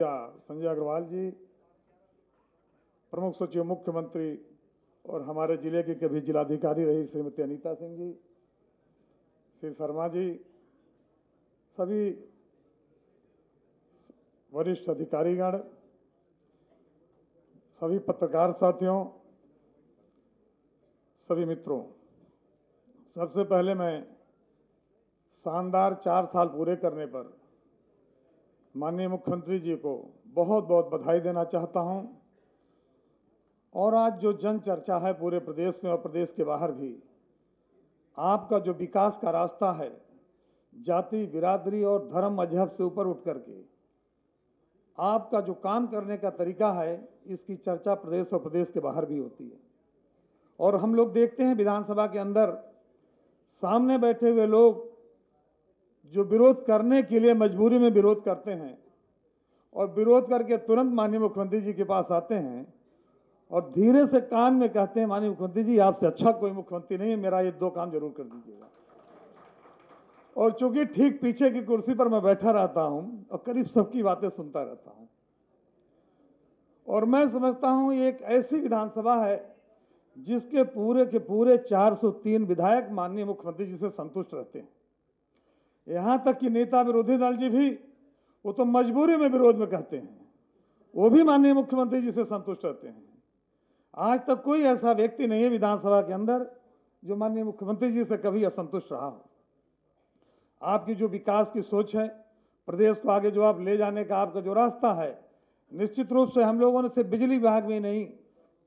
संजय अग्रवाल जी, प्रमुख सचिव मुख्यमंत्री और हमारे जिले के कभी जिलाधिकारी रही श्रीमती अनीता सिंह जी, श्री शर्मा जी, सभी वरिष्ठ अधिकारीगण, सभी पत्रकार साथियों, सभी मित्रों, सबसे पहले मैं शानदार 4 साल पूरे करने पर माननीय मुख्यमंत्री जी को बहुत बहुत बधाई देना चाहता हूं। और आज जो जन चर्चा है पूरे प्रदेश में और प्रदेश के बाहर भी, आपका जो विकास का रास्ता है, जाति, बिरादरी और धर्म मजहब से ऊपर उठ करके आपका जो काम करने का तरीका है, इसकी चर्चा प्रदेश और प्रदेश के बाहर भी होती है। और हम लोग देखते हैं विधानसभा के अंदर सामने बैठे हुए लोग जो विरोध करने के लिए मजबूरी में विरोध करते हैं और विरोध करके तुरंत माननीय मुख्यमंत्री जी के पास आते हैं और धीरे से कान में कहते हैं, माननीय मुख्यमंत्री जी, आपसे अच्छा कोई मुख्यमंत्री नहीं है, मेरा ये 2 काम जरूर कर दीजिएगा। और चूंकि ठीक पीछे की कुर्सी पर मैं बैठा रहता हूं और करीब सबकी बातें सुनता रहता हूं, और मैं समझता हूं ये एक ऐसी विधानसभा है जिसके पूरे के पूरे 403 विधायक माननीय मुख्यमंत्री जी से संतुष्ट रहते हैं। यहां तक कि नेता विरोधी दल जी भी, वो तो मजबूरी में विरोध में कहते हैं, वो भी माननीय मुख्यमंत्री जी से संतुष्ट रहते हैं। आज तक कोई ऐसा व्यक्ति नहीं है विधानसभा के अंदर जो माननीय मुख्यमंत्री जी से कभी असंतुष्ट रहा हो। आपकी जो विकास की सोच है, प्रदेश को आगे जो आप ले जाने का आपका जो रास्ता है, निश्चित रूप से हम लोगों ने सिर्फ बिजली विभाग में ही नहीं,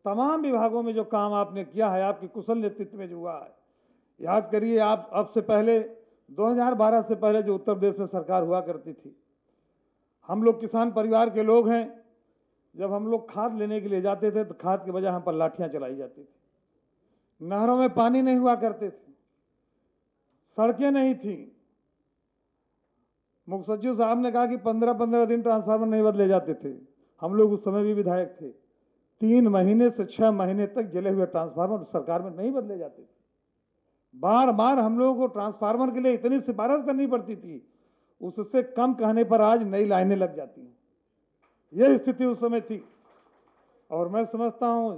तमाम विभागों में जो काम आपने किया है, आपकी कुशल नेतृत्व में जो हुआ है। याद करिए, आप अब से पहले 2012 से पहले जो उत्तर प्रदेश में सरकार हुआ करती थी, हम लोग किसान परिवार के लोग हैं। जब हम लोग खाद लेने के लिए जाते थे तो खाद के बजाय हम पर लाठियां चलाई जाती थी। नहरों में पानी नहीं हुआ करते थे, सड़कें नहीं थी। मुख्य सचिव साहब ने कहा कि 15-15 दिन ट्रांसफार्मर नहीं बदले जाते थे। हम लोग उस समय भी विधायक थे। 3 महीने से 6 महीने तक जले हुए ट्रांसफार्मर सरकार में नहीं बदले जाते थे। बार बार हम लोगों को ट्रांसफार्मर के लिए इतनी सिफारिश करनी पड़ती थी, उससे कम कहने पर आज नई लाइनें लग जाती हैं। यह स्थिति उस समय थी, और मैं समझता हूं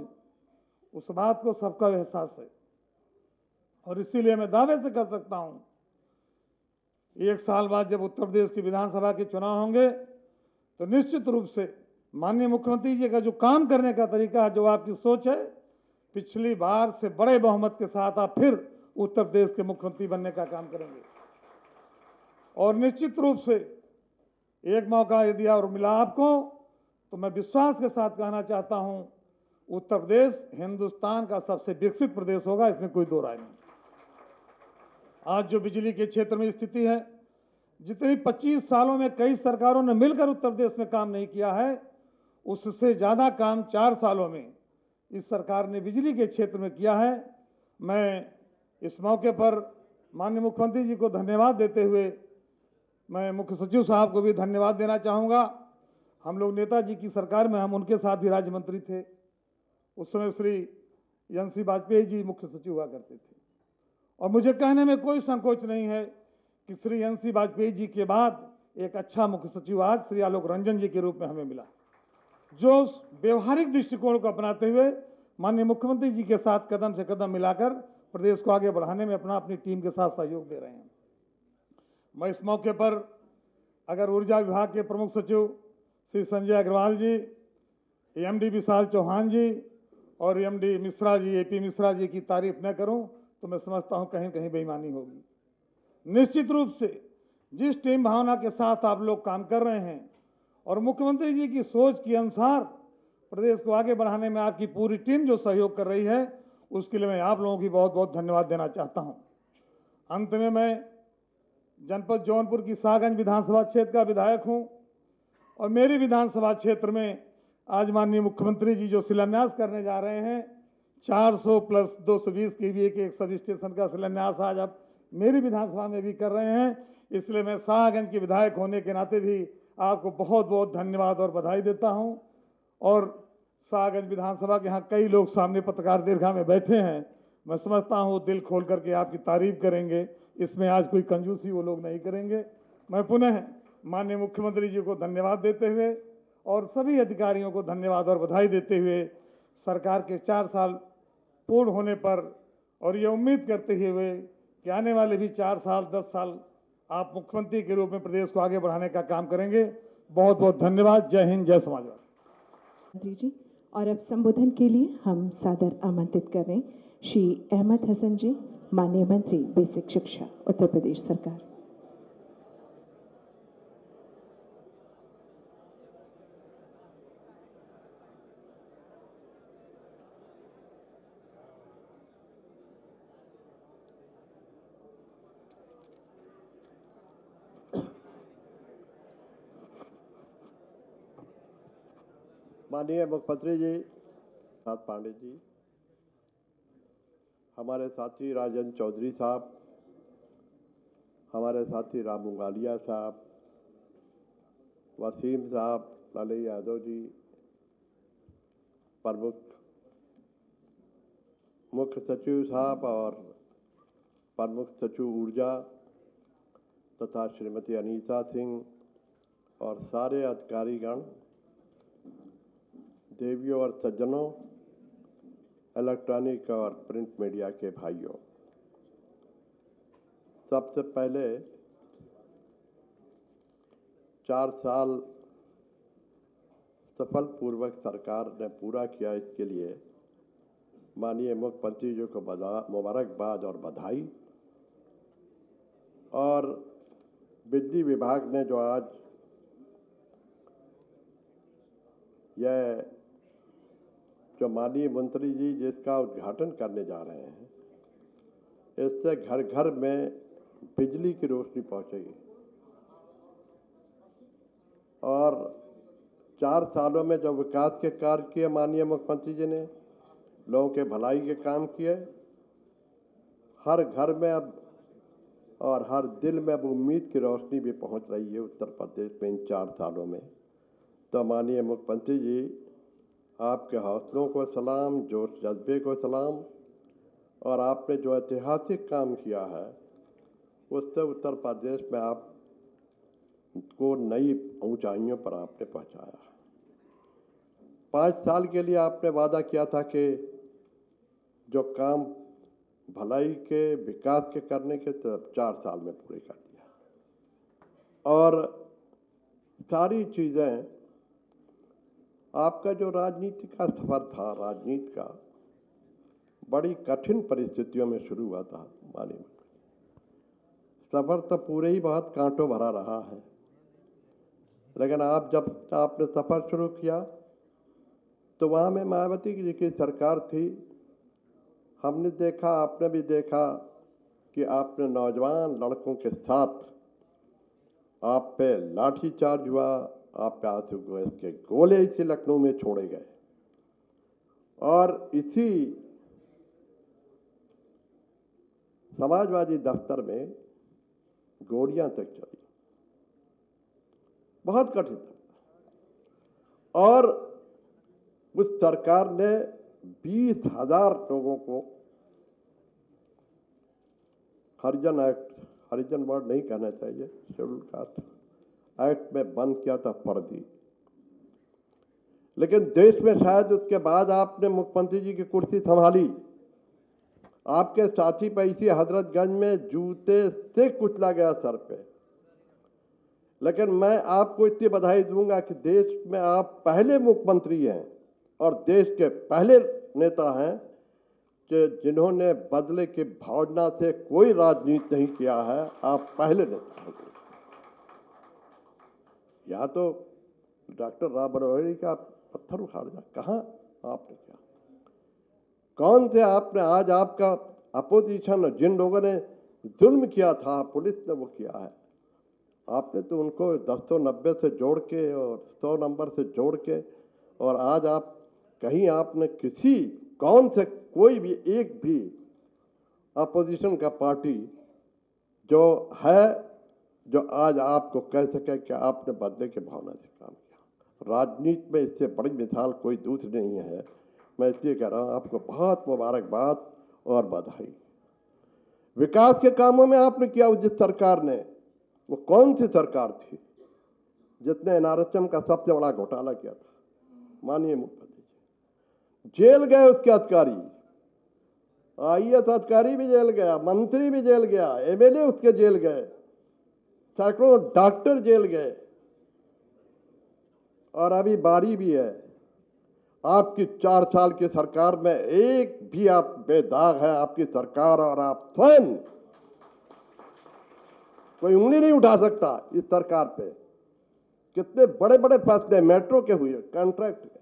उस बात को सबका एहसास है। और इसीलिए मैं दावे से कह सकता हूं, 1 साल बाद जब उत्तर प्रदेश की विधानसभा के चुनाव होंगे तो निश्चित रूप से माननीय मुख्यमंत्री जी का जो काम करने का तरीका है, जो आपकी सोच है, पिछली बार से बड़े बहुमत के साथ आप फिर उत्तर प्रदेश के मुख्यमंत्री बनने का काम करेंगे। और निश्चित रूप से एक मौका यदि और मिला आपको, तो मैं विश्वास के साथ कहना चाहता हूं, उत्तर प्रदेश हिंदुस्तान का सबसे विकसित प्रदेश होगा, इसमें कोई दो राय नहीं। आज जो बिजली के क्षेत्र में स्थिति है, जितनी 25 सालों में कई सरकारों ने मिलकर उत्तर प्रदेश में काम नहीं किया है, उससे ज्यादा काम 4 सालों में इस सरकार ने बिजली के क्षेत्र में किया है। मैं इस मौके पर माननीय मुख्यमंत्री जी को धन्यवाद देते हुए मैं मुख्य सचिव साहब को भी धन्यवाद देना चाहूँगा। हम लोग नेताजी की सरकार में हम उनके साथ भी राज्य मंत्री थे। उस समय श्री NC वाजपेयी जी मुख्य सचिव हुआ करते थे, और मुझे कहने में कोई संकोच नहीं है कि श्री NC वाजपेयी जी के बाद एक अच्छा मुख्य सचिव आज श्री आलोक रंजन जी के रूप में हमें मिला, जो व्यवहारिक दृष्टिकोण को अपनाते हुए माननीय मुख्यमंत्री जी के साथ कदम से कदम मिलाकर प्रदेश को आगे बढ़ाने में अपनी टीम के साथ सहयोग दे रहे हैं। मैं इस मौके पर अगर ऊर्जा विभाग के प्रमुख सचिव श्री संजय अग्रवाल जी, MD विशाल चौहान जी और MD मिश्रा जी, AP मिश्रा जी की तारीफ न करूं तो मैं समझता हूं कहीं कहीं बेईमानी होगी। निश्चित रूप से जिस टीम भावना के साथ आप लोग काम कर रहे हैं और मुख्यमंत्री जी की सोच के अनुसार प्रदेश को आगे बढ़ाने में आपकी पूरी टीम जो सहयोग कर रही है, उसके लिए मैं आप लोगों की बहुत बहुत धन्यवाद देना चाहता हूं। अंत में मैं जनपद जौनपुर की शाहगंज विधानसभा क्षेत्र का विधायक हूं, और मेरी विधानसभा क्षेत्र में आज माननीय मुख्यमंत्री जी जो शिलान्यास करने जा रहे हैं, 400 + 220 KVA के एक सब स्टेशन का शिलान्यास आज आप मेरी विधानसभा में भी कर रहे हैं। इसलिए मैं शाहगंज के विधायक होने के नाते भी आपको बहुत बहुत धन्यवाद और बधाई देता हूं। और शाहगंज विधानसभा के यहाँ कई लोग सामने पत्रकार दीर्घा में बैठे हैं, मैं समझता हूँ दिल खोल करके आपकी तारीफ करेंगे। इसमें आज कोई कंजूसी वो लोग नहीं करेंगे। मैं पुनः माननीय मुख्यमंत्री जी को धन्यवाद देते हुए और सभी अधिकारियों को धन्यवाद और बधाई देते हुए सरकार के 4 साल पूर्ण होने पर और ये उम्मीद करते हुए कि आने वाले भी 4 साल 10 साल आप मुख्यमंत्री के रूप में प्रदेश को आगे बढ़ाने का काम करेंगे। बहुत बहुत धन्यवाद। जय हिंद, जय समाजवाद। मंत्री जी, और अब संबोधन के लिए हम सादर आमंत्रित कर रहे हैं श्री अहमद हसन जी, माननीय मंत्री बेसिक शिक्षा, उत्तर प्रदेश सरकार। माननीय मुख्यमंत्री जी नाथ पांडे जी, हमारे साथी राजेंद्र चौधरी साहब, हमारे साथी रामू गालिया साहब, वसीम साहब, लालू यादव जी, प्रमुख मुख्य सचिव साहब और प्रमुख सचिव ऊर्जा तथा श्रीमती अनीता सिंह और सारे अधिकारीगण, देवियों और सज्जनों, इलेक्ट्रॉनिक और प्रिंट मीडिया के भाइयों, सबसे पहले 4 साल सफलपूर्वक सरकार ने पूरा किया, इसके लिए माननीय मुख्यमंत्री जी को मुबारकबाद और बधाई। और बिजली विभाग ने जो आज यह जो माननीय मंत्री जी जिसका उद्घाटन करने जा रहे हैं, इससे घर घर में बिजली की रोशनी पहुंचेगी। और 4 सालों में जो विकास के कार्य किए माननीय मुख्यमंत्री जी ने, लोगों के भलाई के काम किए, हर घर में अब और हर दिल में अब उम्मीद की रोशनी भी पहुंच रही है उत्तर प्रदेश में इन 4 सालों में। तो माननीय मुख्यमंत्री जी, आपके हौसलों को सलाम, जोश जज्बे को सलाम, और आपने जो ऐतिहासिक काम किया है उससे उत्तर प्रदेश में आप को नई ऊंचाइयों पर आपने पहुंचाया। 5 साल के लिए आपने वादा किया था कि जो काम भलाई के विकास के करने के, तो 4 साल में पूरे कर दिया। और सारी चीज़ें, आपका जो राजनीति का सफर था, राजनीति का बड़ी कठिन परिस्थितियों में शुरू हुआ था माननीय। सफर तो पूरे ही बहुत कांटों भरा रहा है, लेकिन आप जब आपने सफर शुरू किया तो वहाँ में मायावती जी की सरकार थी। हमने देखा, आपने भी देखा कि आपने नौजवान लड़कों के साथ आप पे लाठीचार्ज हुआ, आप पे आंसू गैस के गोले इसी लखनऊ में छोड़े गए, और इसी समाजवादी दफ्तर में गोलियां तक चली। बहुत कठिन था। और उस सरकार ने 20,000 लोगों को हरिजन एक्ट, हरिजन वर्ड नहीं कहना चाहिए, शेड्यूल कास्ट एक्ट में बंद किया था फर्जी। लेकिन देश में शायद उसके बाद आपने मुख्यमंत्री जी की कुर्सी संभाली, आपके साथी पे इसी हजरतगंज में जूते से कुचला गया सर पे। लेकिन मैं आपको इतनी बधाई दूंगा कि देश में आप पहले मुख्यमंत्री हैं और देश के पहले नेता हैं कि जिन्होंने बदले की भावना से कोई राजनीति नहीं किया है। आप पहले नेता हैं। या तो डॉक्टर राम मनोहर का पत्थर उखाड़ दिया, कहाँ आपने किया? कौन से आपने आज आपका अपोजिशन, जिन लोगों ने जुल्म किया था, पुलिस ने वो किया है, आपने तो उनको 1090 से जोड़ के और 100 नंबर से जोड़ के, और आज आप कहीं आपने किसी कौन से कोई भी एक भी अपोजिशन का पार्टी जो है जो आज आपको कह सके कि आपने बदले की भावना से काम किया। राजनीति में इससे बड़ी मिसाल कोई दूसरी नहीं है। मैं इसलिए कह रहा हूँ आपको बहुत मुबारकबाद और बधाई। विकास के कामों में आपने किया जिस सरकार ने, वो कौन सी सरकार थी? जिसने एनआरएचएम का सबसे बड़ा घोटाला किया था, माननीय मुख्यमंत्री जी। जेल गए उसके अधिकारी, आईएएस अधिकारी भी जेल गया, मंत्री भी जेल गया, एमएलए उसके जेल गए, सैकड़ों डॉक्टर जेल गए। और अभी बारी भी है, आपकी 4 साल की सरकार में एक भी आप बेदाग है आपकी सरकार, और आप स्वयं कोई उंगली नहीं उठा सकता इस सरकार पे। कितने बड़े बड़े फैसले मेट्रो के हुए, कॉन्ट्रैक्ट के।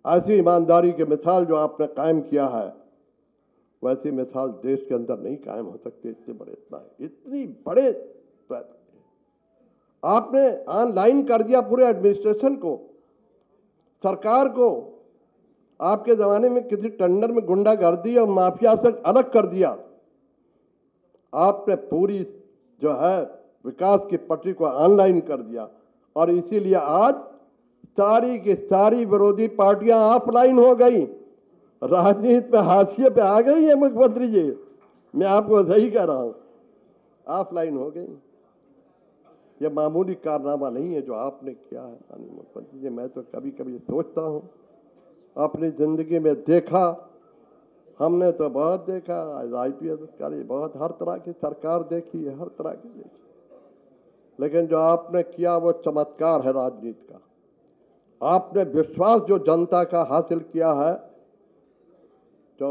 ऐसी ईमानदारी की मिसाल जो आपने कायम किया है, वैसी मिसाल देश के अंदर नहीं कायम हो सकती। इतनी बड़े आपने ऑनलाइन कर दिया पूरे एडमिनिस्ट्रेशन को, सरकार को। आपके जमाने में किसी टेंडर में गुंडागर्दी और माफिया से अलग कर दिया। आपने पूरी जो है विकास की पटरी को ऑनलाइन कर दिया, और इसीलिए आज सारी की सारी विरोधी पार्टियां ऑफलाइन हो गई, राजनीति पे हाशिए पे आ गई है मुख्यमंत्री जी। मैं आपको सही कह रहा हूं, ऑफलाइन हो गई। ये मामूली कारनामा नहीं है जो आपने किया है माननीय मुख्यमंत्री जी। मैं तो कभी कभी सोचता हूं, अपनी जिंदगी में देखा, हमने तो बहुत देखा, आईपीएस अधिकारी बहुत, हर तरह की सरकार देखी है, हर तरह की देखी, लेकिन जो आपने किया वो चमत्कार है राजनीति का। आपने विश्वास जो जनता का हासिल किया है, जो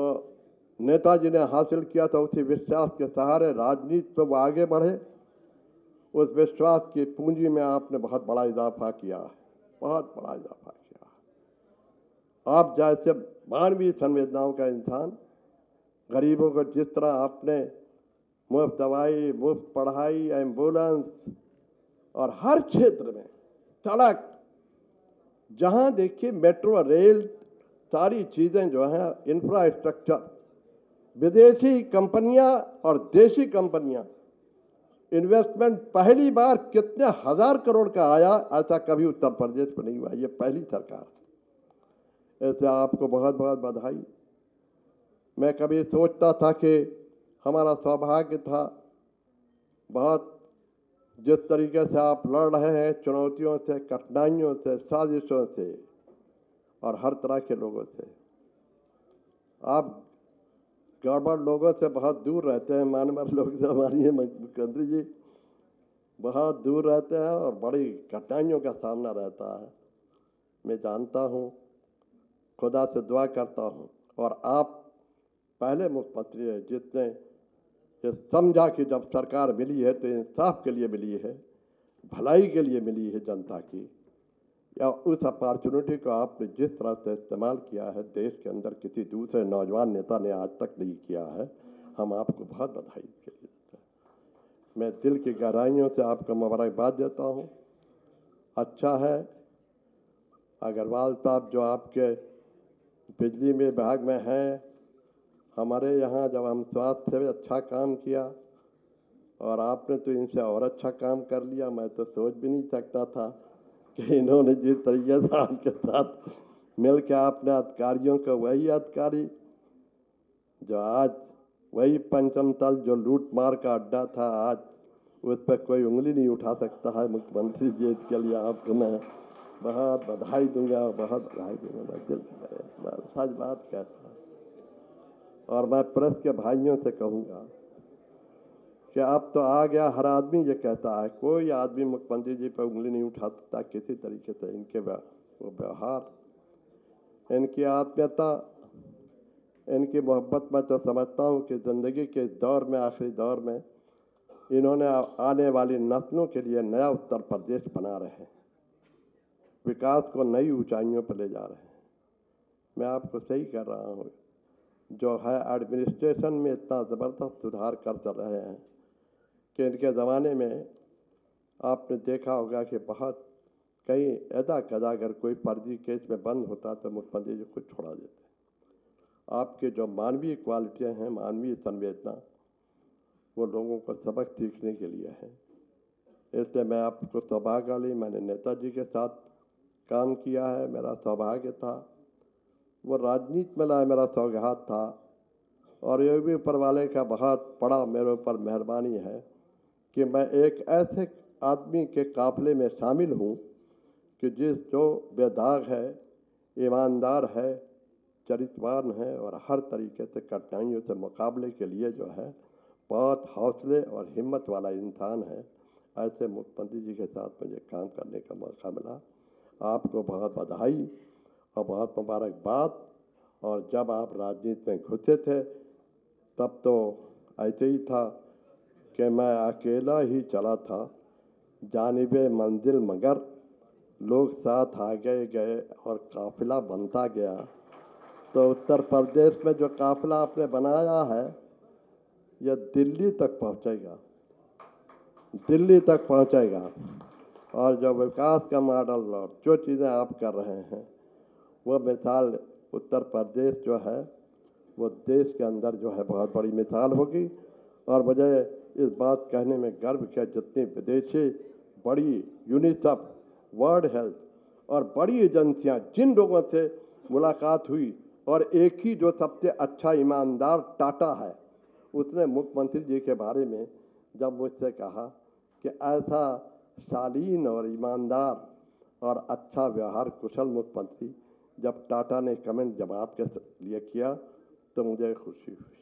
नेताजी ने हासिल किया था, उसी विश्वास के सहारे राजनीति में वो आगे बढ़े। उस विश्वास की पूंजी में आपने बहुत बड़ा इजाफा किया है, बहुत बड़ा इजाफा किया है। आप जैसे मानवीय संवेदनाओं का इंसान, गरीबों को जिस तरह आपने मुफ्त दवाई, मुफ्त पढ़ाई, एम्बुलेंस, और हर क्षेत्र में सड़क, जहां देखिए मेट्रो, रेल, सारी चीजें जो हैं, इंफ्रास्ट्रक्चर, विदेशी कंपनियां और देशी कंपनियां, इन्वेस्टमेंट पहली बार कितने हजार करोड़ का आया, ऐसा कभी उत्तर प्रदेश में नहीं हुआ। ये पहली सरकार। ऐसे आपको बहुत बहुत बधाई। मैं कभी सोचता था कि हमारा सौभाग्य था, बहुत जिस तरीके से आप लड़ रहे हैं चुनौतियों से, कठिनाइयों से, साजिशों से, और हर तरह के लोगों से। आप गड़बड़ लोगों से बहुत दूर रहते हैं, मानवर लोग से हमारी मुख्यमंत्री जी बहुत दूर रहते हैं, और बड़ी कठिनाइयों का सामना रहता है। मैं जानता हूँ, खुदा से दुआ करता हूँ, और आप पहले मुख्यमंत्री हैं जिसने ये समझा कि जब सरकार मिली है तो इंसाफ के लिए मिली है, भलाई के लिए मिली है जनता की, या उस अपॉर्चुनिटी को आपने जिस तरह से इस्तेमाल किया है, देश के अंदर किसी दूसरे नौजवान नेता ने आज तक नहीं किया है। हम आपको बहुत बधाई के लिए देते हैं। मैं दिल की गहराइयों से आपको मुबारकबाद देता हूँ। अच्छा है अग्रवाल साहब जो आपके बिजली विभाग में हैं, हमारे यहाँ जब हम स्वास्थ्य से अच्छा काम किया, और आपने तो इनसे और अच्छा काम कर लिया। मैं तो सोच भी नहीं सकता था कि इन्होंने जिस तरीके से आपके साथ मिल के आपने अधिकारियों का, वही अधिकारी जो आज वही पंचम तल जो लूट मार का अड्डा था, आज उस पर कोई उंगली नहीं उठा सकता है। मुख्यमंत्री जी, इसके लिए आपको मैं बहुत बधाई दूंगा, बहुत बधाई दूंगा। मैं दिल से सच बात कहता हूँ, और मैं प्रेस के भाइयों से कहूँगा कि अब तो आ गया, हर आदमी ये कहता है, कोई आदमी मुख्यमंत्री जी पर उंगली नहीं उठा सकता किसी तरीके से। इनके वो व्यवहार, इनकी आत्मीयता, इनकी मोहब्बत, मैं तो समझता हूँ कि ज़िंदगी के दौर में, आखिरी दौर में, इन्होंने आने वाली नस्लों के लिए नया उत्तर प्रदेश बना रहे हैं, विकास को नई ऊंचाइयों पर ले जा रहे हैं। मैं आपको सही कह रहा हूँ, जो है एडमिनिस्ट्रेशन में इतना ज़बरदस्त सुधार कर चल रहे हैं कि इनके ज़माने में आपने देखा होगा कि बहुत कहीं ऐसा कदा अगर कोई फर्जी केस में बंद होता तो मुख्यमंत्री जी खुद छोड़ा देते। आपके जो मानवीय क्वालिटियाँ हैं, मानवीय संवेदना, वो लोगों को सबक सीखने के लिए है। इसलिए मैं आपको सौभाग्य वाली, मैंने नेताजी के साथ काम किया है, मेरा सौभाग्य था। वो राजनीति में लाए, मेरा सौगात था, और ये भी ऊपर वाले का बहुत बड़ा मेरे ऊपर मेहरबानी है कि मैं एक ऐसे आदमी के काफिले में शामिल हूँ कि जो बेदाग है, ईमानदार है, चरित्रवान है और हर तरीके से कठिनाइयों से मुकाबले के लिए जो है बहुत हौसले और हिम्मत वाला इंसान है। ऐसे मुख्यमंत्री जी के साथ मुझे काम करने का मौका मिला। आपको बहुत बधाई और बहुत मुबारकबाद। और जब आप राजनीति में घुसे थे तब तो ऐसे ही था कि मैं अकेला ही चला था, जानिबे मंजिल मगर लोग साथ आ गए और काफिला बनता गया। तो उत्तर प्रदेश में जो काफिला आपने बनाया है यह दिल्ली तक पहुंचेगा, दिल्ली तक पहुंचेगा। और जो विकास का मॉडल और जो चीज़ें आप कर रहे हैं वह मिसाल उत्तर प्रदेश जो है वो देश के अंदर जो है बहुत बड़ी मिसाल होगी। और मुझे इस बात कहने में गर्व है जितनी विदेशी बड़ी यूनिसेफ, वर्ल्ड हेल्थ और बड़ी एजेंसियां जिन लोगों से मुलाकात हुई और एक ही जो सबसे अच्छा ईमानदार टाटा है, उसने मुख्यमंत्री जी के बारे में जब मुझसे कहा कि ऐसा शालीन और ईमानदार और अच्छा व्यवहार कुशल मुख्यमंत्री जब टाटा ने कमेंट जब आपके लिए किया तो मुझे खुशी हुई।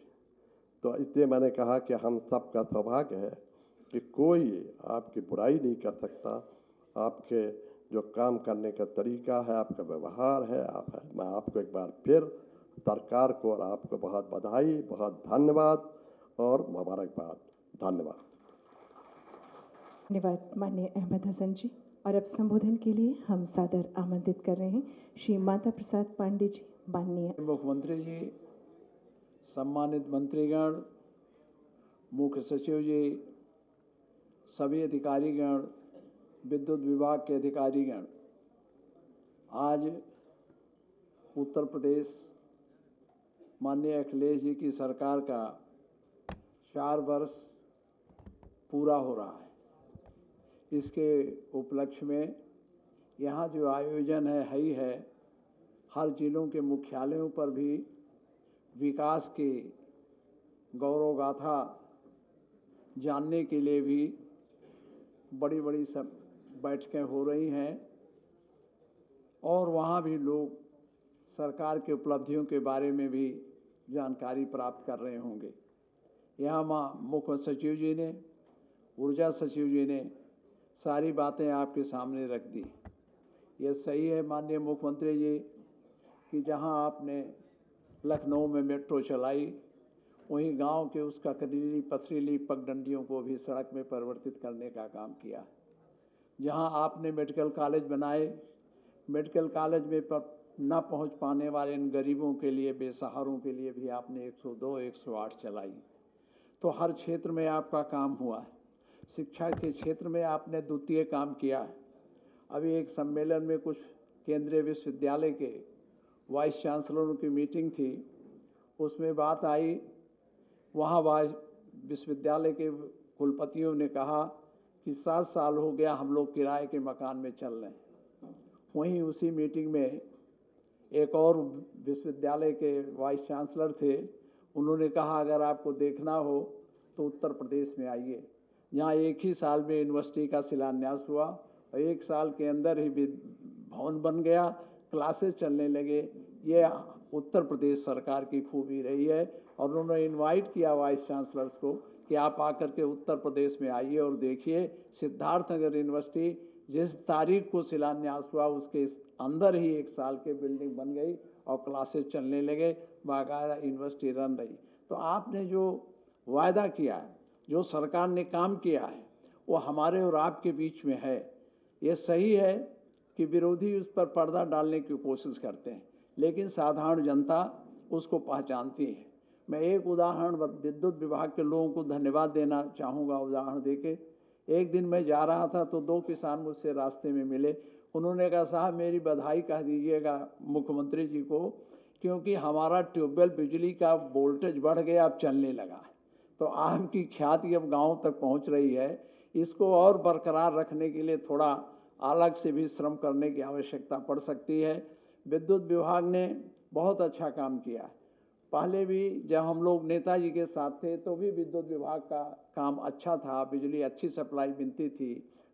तो इसलिए मैंने कहा कि हम सबका सौभाग्य है कि कोई आपकी बुराई नहीं कर सकता। आपके जो काम करने का तरीका है, आपका व्यवहार है, मैं आपको एक बार फिर सरकार को और आपको बहुत बधाई, बहुत धन्यवाद और मुबारकबाद। धन्यवाद। धन्यवाद माननीय अहमद हसन जी। और अब संबोधन के लिए हम सादर आमंत्रित कर रहे हैं श्री माता प्रसाद पांडे जी। माननीय मुख्यमंत्री जी, सम्मानित मंत्रीगण, मुख्य सचिव जी, सभी अधिकारीगण, विद्युत विभाग के अधिकारीगण, आज उत्तर प्रदेश माननीय अखिलेश जी की सरकार का 4 वर्ष पूरा हो रहा है। इसके उपलक्ष्य में यहाँ जो आयोजन है है हर जिलों के मुख्यालयों पर भी विकास की गौरव गाथा जानने के लिए भी बड़ी बड़ी सब बैठकें हो रही हैं और वहाँ भी लोग सरकार के उपलब्धियों के बारे में भी जानकारी प्राप्त कर रहे होंगे। यहाँ मुख्य सचिव जी ने, ऊर्जा सचिव जी ने सारी बातें आपके सामने रख दी। ये सही है माननीय मुख्यमंत्री जी कि जहाँ आपने लखनऊ में मेट्रो चलाई, वहीं गांव के उस ककरीली पथरीली पगडंडियों को भी सड़क में परिवर्तित करने का काम किया। जहां आपने मेडिकल कॉलेज बनाए, मेडिकल कॉलेज में न पहुंच पाने वाले इन गरीबों के लिए, बेसहारों के लिए भी आपने 102, 108 चलाई। तो हर क्षेत्र में आपका काम हुआ है। शिक्षा के क्षेत्र में आपने द्वितीय काम किया है। अभी एक सम्मेलन में कुछ केंद्रीय विश्वविद्यालय के वाइस चांसलरों की मीटिंग थी, उसमें बात आई, वहाँ वाइस विश्वविद्यालय के कुलपतियों ने कहा कि 7 साल हो गया हम लोग किराए के मकान में चल रहे हैं। वहीं उसी मीटिंग में एक और विश्वविद्यालय के वाइस चांसलर थे, उन्होंने कहा अगर आपको देखना हो तो उत्तर प्रदेश में आइए, जहाँ एक ही साल में यूनिवर्सिटी का शिलान्यास हुआ और 1 साल के अंदर ही भवन बन गया, क्लासेस चलने लगे। ये उत्तर प्रदेश सरकार की खूबी रही है और उन्होंने इनवाइट किया वाइस चांसलर्स को कि आप आकर के उत्तर प्रदेश में आइए और देखिए सिद्धार्थनगर यूनिवर्सिटी जिस तारीख को शिलान्यास हुआ उसके अंदर ही 1 साल के बिल्डिंग बन गई और क्लासेस चलने लगे, बाकायदा यूनिवर्सिटी रन रही। तो आपने जो वायदा किया है, जो सरकार ने काम किया है, वो हमारे और आपके बीच में है। ये सही है कि विरोधी उस पर पर्दा डालने की कोशिश करते हैं, लेकिन साधारण जनता उसको पहचानती है। मैं एक उदाहरण विद्युत विभाग के लोगों को धन्यवाद देना चाहूँगा। उदाहरण देके, एक दिन मैं जा रहा था तो 2 किसान मुझसे रास्ते में मिले। उन्होंने कहा साहब मेरी बधाई कह दीजिएगा मुख्यमंत्री जी को, क्योंकि हमारा ट्यूबवेल बिजली का वोल्टेज बढ़ गया, अब चलने लगा है। तो आपकी ख्याति अब गाँव तक पहुँच रही है। इसको और बरकरार रखने के लिए थोड़ा अलग से भी श्रम करने की आवश्यकता पड़ सकती है। विद्युत विभाग ने बहुत अच्छा काम किया। पहले भी जब हम लोग नेताजी के साथ थे तो भी विद्युत विभाग का काम अच्छा था, बिजली अच्छी सप्लाई मिलती थी।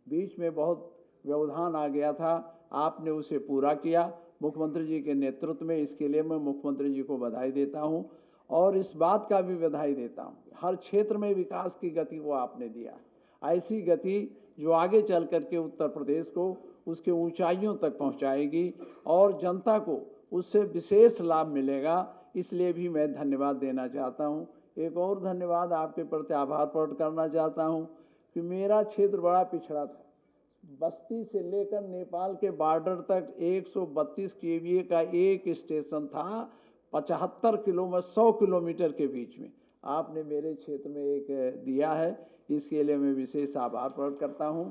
बीच में बहुत व्यवधान आ गया था, आपने उसे पूरा किया मुख्यमंत्री जी के नेतृत्व में। इसके लिए मैं मुख्यमंत्री जी को बधाई देता हूं और इस बात का भी बधाई देता हूं, हर क्षेत्र में विकास की गति को आपने दिया, ऐसी गति जो आगे चल करके उत्तर प्रदेश को उसके ऊंचाइयों तक पहुंचाएगी और जनता को उससे विशेष लाभ मिलेगा। इसलिए भी मैं धन्यवाद देना चाहता हूं। एक और धन्यवाद आपके प्रति आभार प्रकट करना चाहता हूं कि मेरा क्षेत्र बड़ा पिछड़ा था, बस्ती से लेकर नेपाल के बॉर्डर तक 132 केवीए का एक स्टेशन था, 75 किलोमीटर 100 किलोमीटर के बीच में आपने मेरे क्षेत्र में एक दिया है। इसके लिए मैं विशेष आभार प्रकट करता हूं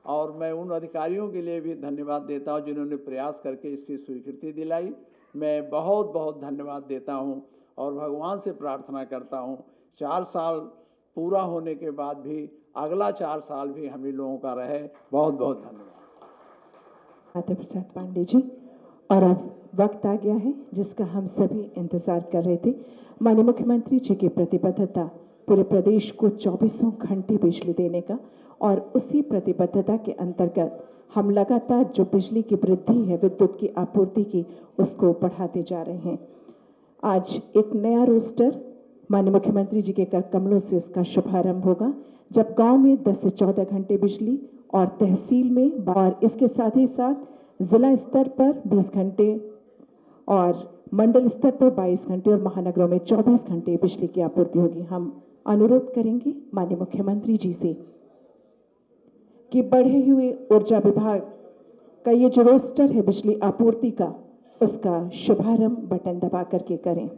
और मैं उन अधिकारियों के लिए भी धन्यवाद देता हूं जिन्होंने प्रयास करके इसकी स्वीकृति दिलाई। मैं बहुत बहुत धन्यवाद देता हूं और भगवान से प्रार्थना करता हूं 4 साल पूरा होने के बाद भी अगला 4 साल भी हम ही लोगों का रहे। बहुत बहुत धन्यवाद। माता प्रसाद पांडे जी, और अब वक्त आ गया है जिसका हम सभी इंतजार कर रहे थे। माननीय मुख्यमंत्री जी की प्रतिबद्धता पूरे प्रदेश को 24 घंटे बिजली देने का, और उसी प्रतिबद्धता के अंतर्गत हम लगातार जो बिजली की वृद्धि है, विद्युत की आपूर्ति की, उसको बढ़ाते जा रहे हैं। आज एक नया रोस्टर माननीय मुख्यमंत्री जी के कर कमलों से उसका शुभारंभ होगा, जब गांव में 10 से 14 घंटे बिजली और तहसील में, और इसके साथ ही साथ जिला स्तर पर 20 घंटे और मंडल स्तर पर 22 घंटे और महानगरों में 24 घंटे बिजली की आपूर्ति होगी। हम अनुरोध करेंगे माननीय मुख्यमंत्री जी से कि बढ़े हुए ऊर्जा विभाग का ये जो रोस्टर है बिजली आपूर्ति का, उसका शुभारंभ बटन दबा करके करें।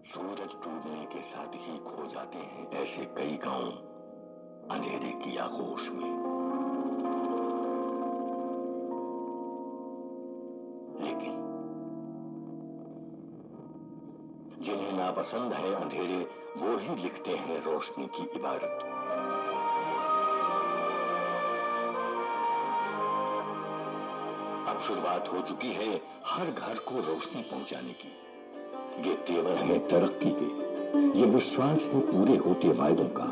सूरज डूबने के साथ ही खो जाते हैं ऐसे कई गांव अंधेरे की आगोश में। लेकिन जिन्हें नापसंद है अंधेरे, वो ही लिखते हैं रोशनी की इबारत। अब शुरुआत हो चुकी है हर घर को रोशनी पहुंचाने की। ये तेवर है तरक्की के, ये विश्वास है पूरे होते वायदों का।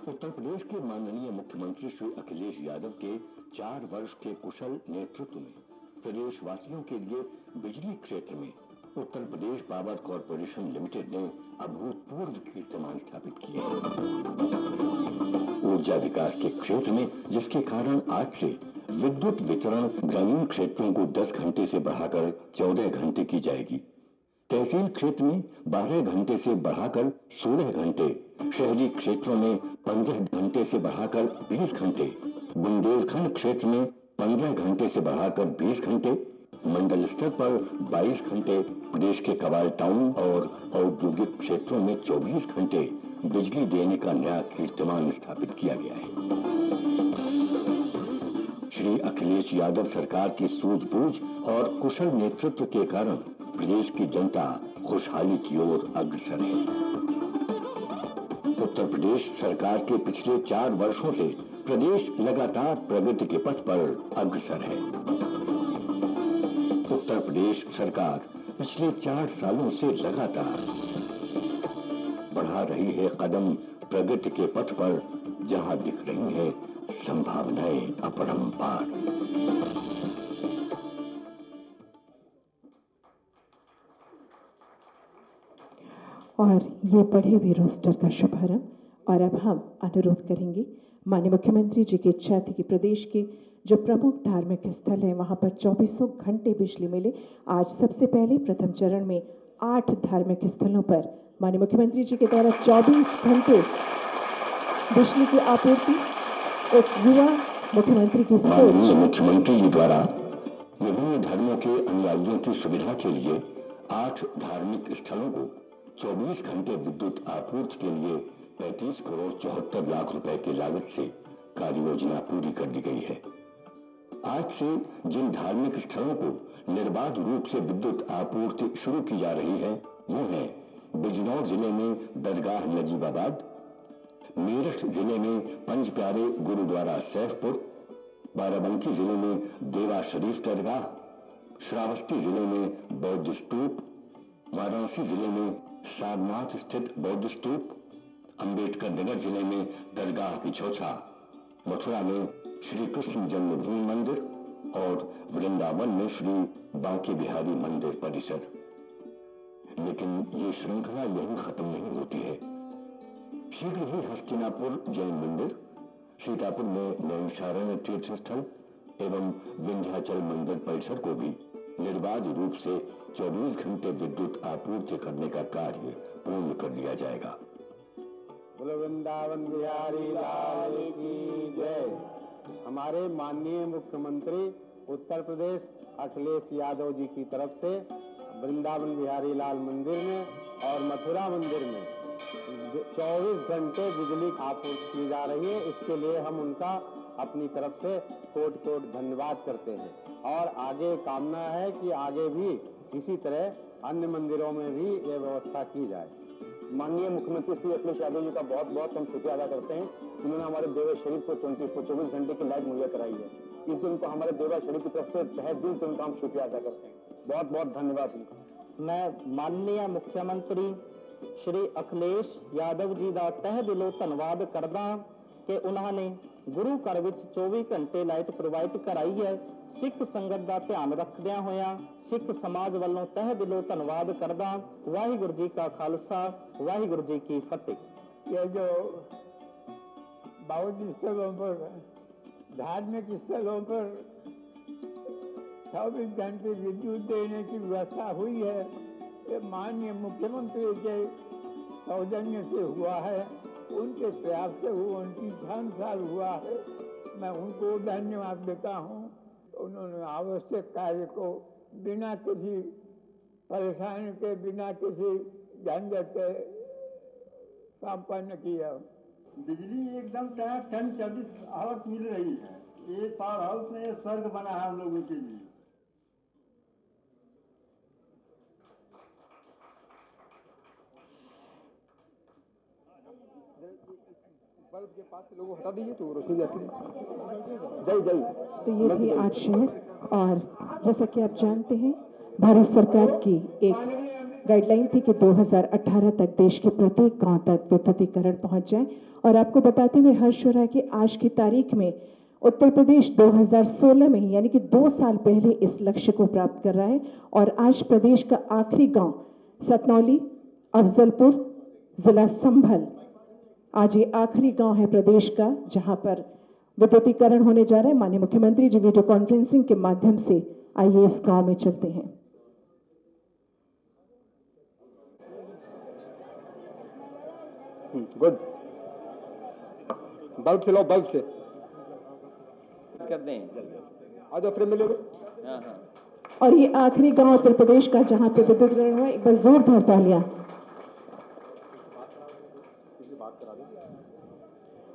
उत्तर प्रदेश के माननीय मुख्यमंत्री श्री अखिलेश यादव के 4 वर्ष के कुशल नेतृत्व में प्रदेशवासियों के लिए बिजली क्षेत्र में Uttar Pradesh power corporation limited ने अभूतपूर्व कीर्तिमान स्थापित किए हैं। ऊर्जा विकास के क्षेत्र में, जिसके कारण आज से विद्युत वितरण ग्रामीण क्षेत्रों को 10 घंटे से बढ़ाकर 14 घंटे की जाएगी। तहसील क्षेत्र में 12 घंटे से बढ़ाकर 16 घंटे, शहरी क्षेत्रों में 15 घंटे से बढ़ाकर 20 घंटे, बुंदेलखंड क्षेत्र में 15 घंटे से बढ़ाकर 20 घंटे, मंडल स्तर पर 22 घंटे, प्रदेश के कवाल टाउन और औद्योगिक क्षेत्रों में 24 घंटे बिजली देने का नया कीर्तिमान स्थापित किया गया है। श्री अखिलेश यादव सरकार की सूझबूझ और कुशल नेतृत्व के कारण प्रदेश की जनता खुशहाली की ओर अग्रसर है। उत्तर प्रदेश सरकार के पिछले 4 वर्षों से प्रदेश लगातार प्रगति के पथ पर अग्रसर है। उत्तर प्रदेश सरकार पिछले 4 सालों से लगातार बढ़ा रही है कदम प्रगति के पथ पर, जहां दिख रही हैं संभावनाएं अपरंपार। और ये बढ़े हुए रोस्टर का शुभारंभ, और अब हम अनुरोध करेंगे माननीय मुख्यमंत्री जी की इच्छा थी कि प्रदेश के जो प्रमुख धार्मिक स्थल हैं वहाँ पर 24 घंटे बिजली मिले। आज सबसे पहले प्रथम चरण में 8 धार्मिक स्थलों पर माननीय मुख्यमंत्री जी के द्वारा 24 घंटे बिजली की आपूर्ति एक युवा मुख्यमंत्री की सोच। मुख्यमंत्री जी द्वारा विभिन्न धर्मों के अनुयायियों की सुविधा के लिए 8 धार्मिक स्थलों को 24 घंटे विद्युत आपूर्ति के लिए 35 करोड़ 74 लाख रुपए की लागत से कार्य योजना पूरी कर दी गई है। आज से जिन धार्मिक स्थलों को निर्बाध रूप से विद्युत आपूर्ति शुरू की जा रही है, वो है बिजनौर जिले में दरगाह नजीबाबाद, मेरठ जिले में पंज प्यारे गुरुद्वारा सैफपुर, बाराबंकी जिले में देवा शरीफ दरगाह, श्रावस्ती जिले में बौद्ध स्तूप, वाराणसी जिले में सारनाथ स्थित बौद्ध स्तूप, अंबेडकर नगर जिले में दरगाह पिछोछा, मथुरा में श्री कृष्ण जन्मभूमि मंदिर और वृंदावन में श्री बांके बिहारी मंदिर परिसर। लेकिन ये श्रृंखला यहीं खत्म नहीं होती है। शीघ्र ही हस्तिनापुर जैन मंदिर, सीतापुर में नैमिषारण्य तीर्थ स्थल एवं विंध्याचल मंदिर परिसर को भी निर्बाध रूप से 24 घंटे विद्युत आपूर्ति करने का कार्य पूर्ण कर लिया जाएगा। बोलो वृंदावन बिहारी लाल की जय। हमारे माननीय मुख्यमंत्री उत्तर प्रदेश अखिलेश यादव जी की तरफ से वृंदावन बिहारी लाल मंदिर में और मथुरा मंदिर में 24 घंटे बिजली आपूर्ति की जा रही है। इसके लिए हम उनका अपनी तरफ से कोट कोट धन्यवाद करते हैं और आगे कामना है कि आगे भी इसी तरह अन्य मंदिरों में भी ये व्यवस्था की जाए। माननीय मुख्यमंत्री श्री अखिलेश यादव जी का बहुत बहुत हम शुक्रिया अदा करते हैं। उन्होंने हमारे देवा शरीफ को 24 घंटे की लाइट मुहैया कराई है। इससे उनको हमारे देवा शरीफ की तरफ से तहे दिल से उनका हम शुक्रिया अदा करते हैं। बहुत बहुत धन्यवाद उनका। मैं माननीय मुख्यमंत्री श्री अखिलेश यादव जी का तह दिलों धन्यवाद करदा कि उन्होंने गुरु घर विच 24 घंटे लाइट प्रोवाइड कराई है। सिख संगत का ध्यान रखद्या होया सिख समाज वालों तह दिलों धन्यवाद करदा। वाहिगुरु जी का खालसा, वाहिगुरु जी की फतेह। ये जो बौद्ध स्थलों पर, धार्मिक स्थलों पर 24 घंटे विद्युत देने की व्यवस्था हुई है, ये माननीय मुख्यमंत्री के सौजन्य से हुआ है, उनके प्रयास से हुआ, उनकी अनुसार हुआ है। मैं उनको धन्यवाद देता हूँ। उन्होंने आवश्यक कार्य को बिना किसी परेशानी के, बिना किसी झंझट के संपन्न किया। बिजली एकदम टन 24 आवर्स मिल रही है। ये पावर हाउस में स्वर्ग बना है हम लोगों के लिए। बल्ब के पास से लोगों हटा दीजिए तो रोशनी जाती है। जय जय। तो ये थी 8 शहर। और जैसा कि आप जानते हैं, भारत सरकार की एक गाइडलाइन थी कि 2018 तक देश के प्रत्येक गांव तक विद्युतीकरण पहुंच जाए। और आपको बताते हुए हर्ष हो रहा है कि आज की तारीख में उत्तर प्रदेश 2016 में ही, यानी कि 2 साल पहले इस लक्ष्य को प्राप्त कर रहा है। और आज प्रदेश का आखिरी गांव सतनौली, अफजलपुर, जिला संभल, आज ये आखिरी गांव है प्रदेश का जहां पर विद्युतीकरण होने जा रहा है। माननीय मुख्यमंत्री जी वीडियो कॉन्फ्रेंसिंग के माध्यम से आइए इस गांव में चलते हैं। गुड। बल्ब से लो, बल्ब से कर दें। आ जाओ फ्रेम में ले लो। हाँ हाँ। और ये आखिरी गांव उत्तर प्रदेश का जहां पे विद्युतीकरण हुआ, एक बार जोरदार तालियां।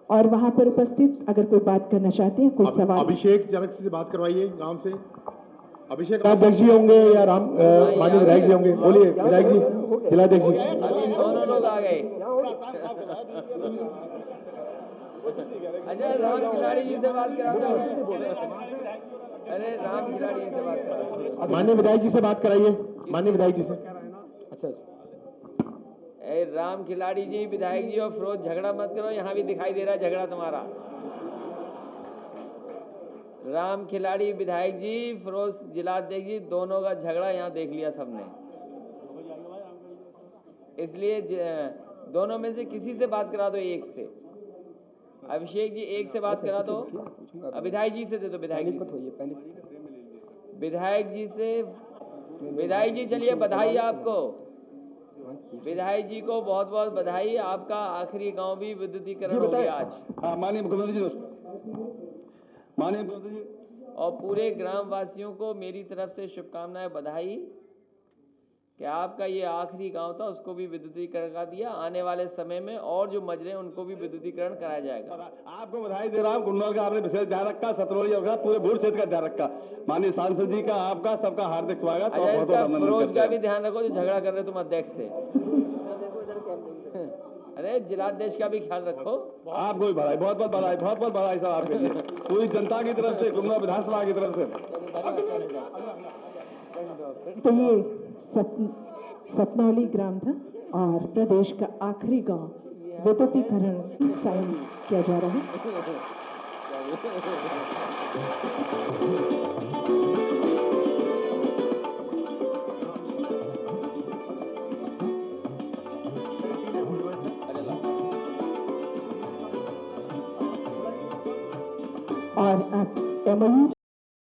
और वहां पर उपस्थित अगर कोई बात करना चाहते हैं, कोई सवाल। अभिषेक जनक से बात करवाइए गांव से। अभिषेक अध्यक्ष जी होंगे या राम माननीय विधायक जी होंगे? बोलिए विधायक जी, जिलाध्यक्ष जी। अभी दोनों लोग आ गए। अच्छा, राम खिलाड़ी जी से बात करा दो। अरे राम खिलाड़ी जी से बात करा। माननीय विधायक जी से बात कराइए, माननीय विधायक जी से। अच्छा, राम खिलाड़ी जी, विधायक जी और फिरोज झगड़ा मत करो, यहाँ भी दिखाई दे रहा है झगड़ा तुम्हारा। राम खिलाड़ी विधायक जी, फिरोज जिलाध्यक्ष जी, दोनों का झगड़ा यहाँ देख लिया सबने। इसलिए दोनों में से किसी से बात करा दो, एक से। अभिषेक जी एक से बात करा दो, विधायक जी से दे दो। विधायक जी से, विधायक जी चलिए, बधाई आपको। विधायक जी को बहुत बहुत बधाई। आपका आखिरी गांव भी विद्युतीकरण हो गया आज। हाँ, माननीय मुख्यमंत्री जी, माननीय मुख्यमंत्री जी और पूरे ग्राम वासियों को मेरी तरफ से शुभकामनाएं, बधाई कि आपका ये आखिरी गांव था, उसको भी विद्युतीकरण करा दिया। आने वाले समय में और जो मजरे हैं उनको भी विद्युतीकरण कराया जाएगा। आपको बधाई दे रहा हूँ। गुन्नौर का आपने विशेष ध्यान रखा, सतरौली और पूरे भूड़ क्षेत्र का ध्यान रखा। माननीय सांसद जी का, आपका सबका हार्दिक स्वागत। अच्छा, इसका फिरोज का भी ध्यान रखो जो झगड़ा कर रहे तुम अध्यक्ष से। अरे जिलाध्यक्ष का भी ख्याल रखो। आपको भी बधाई, बहुत बहुत बधाई, बहुत बहुत बधाई साहब आपके लिए, पूरी जनता की तरफ से, कुंभा विधानसभा की तरफ से। तो ये सतनौली ग्राम था और प्रदेश का आखिरी गांव विद्युतीकरण साइन किया जा रहा है। और अब MOU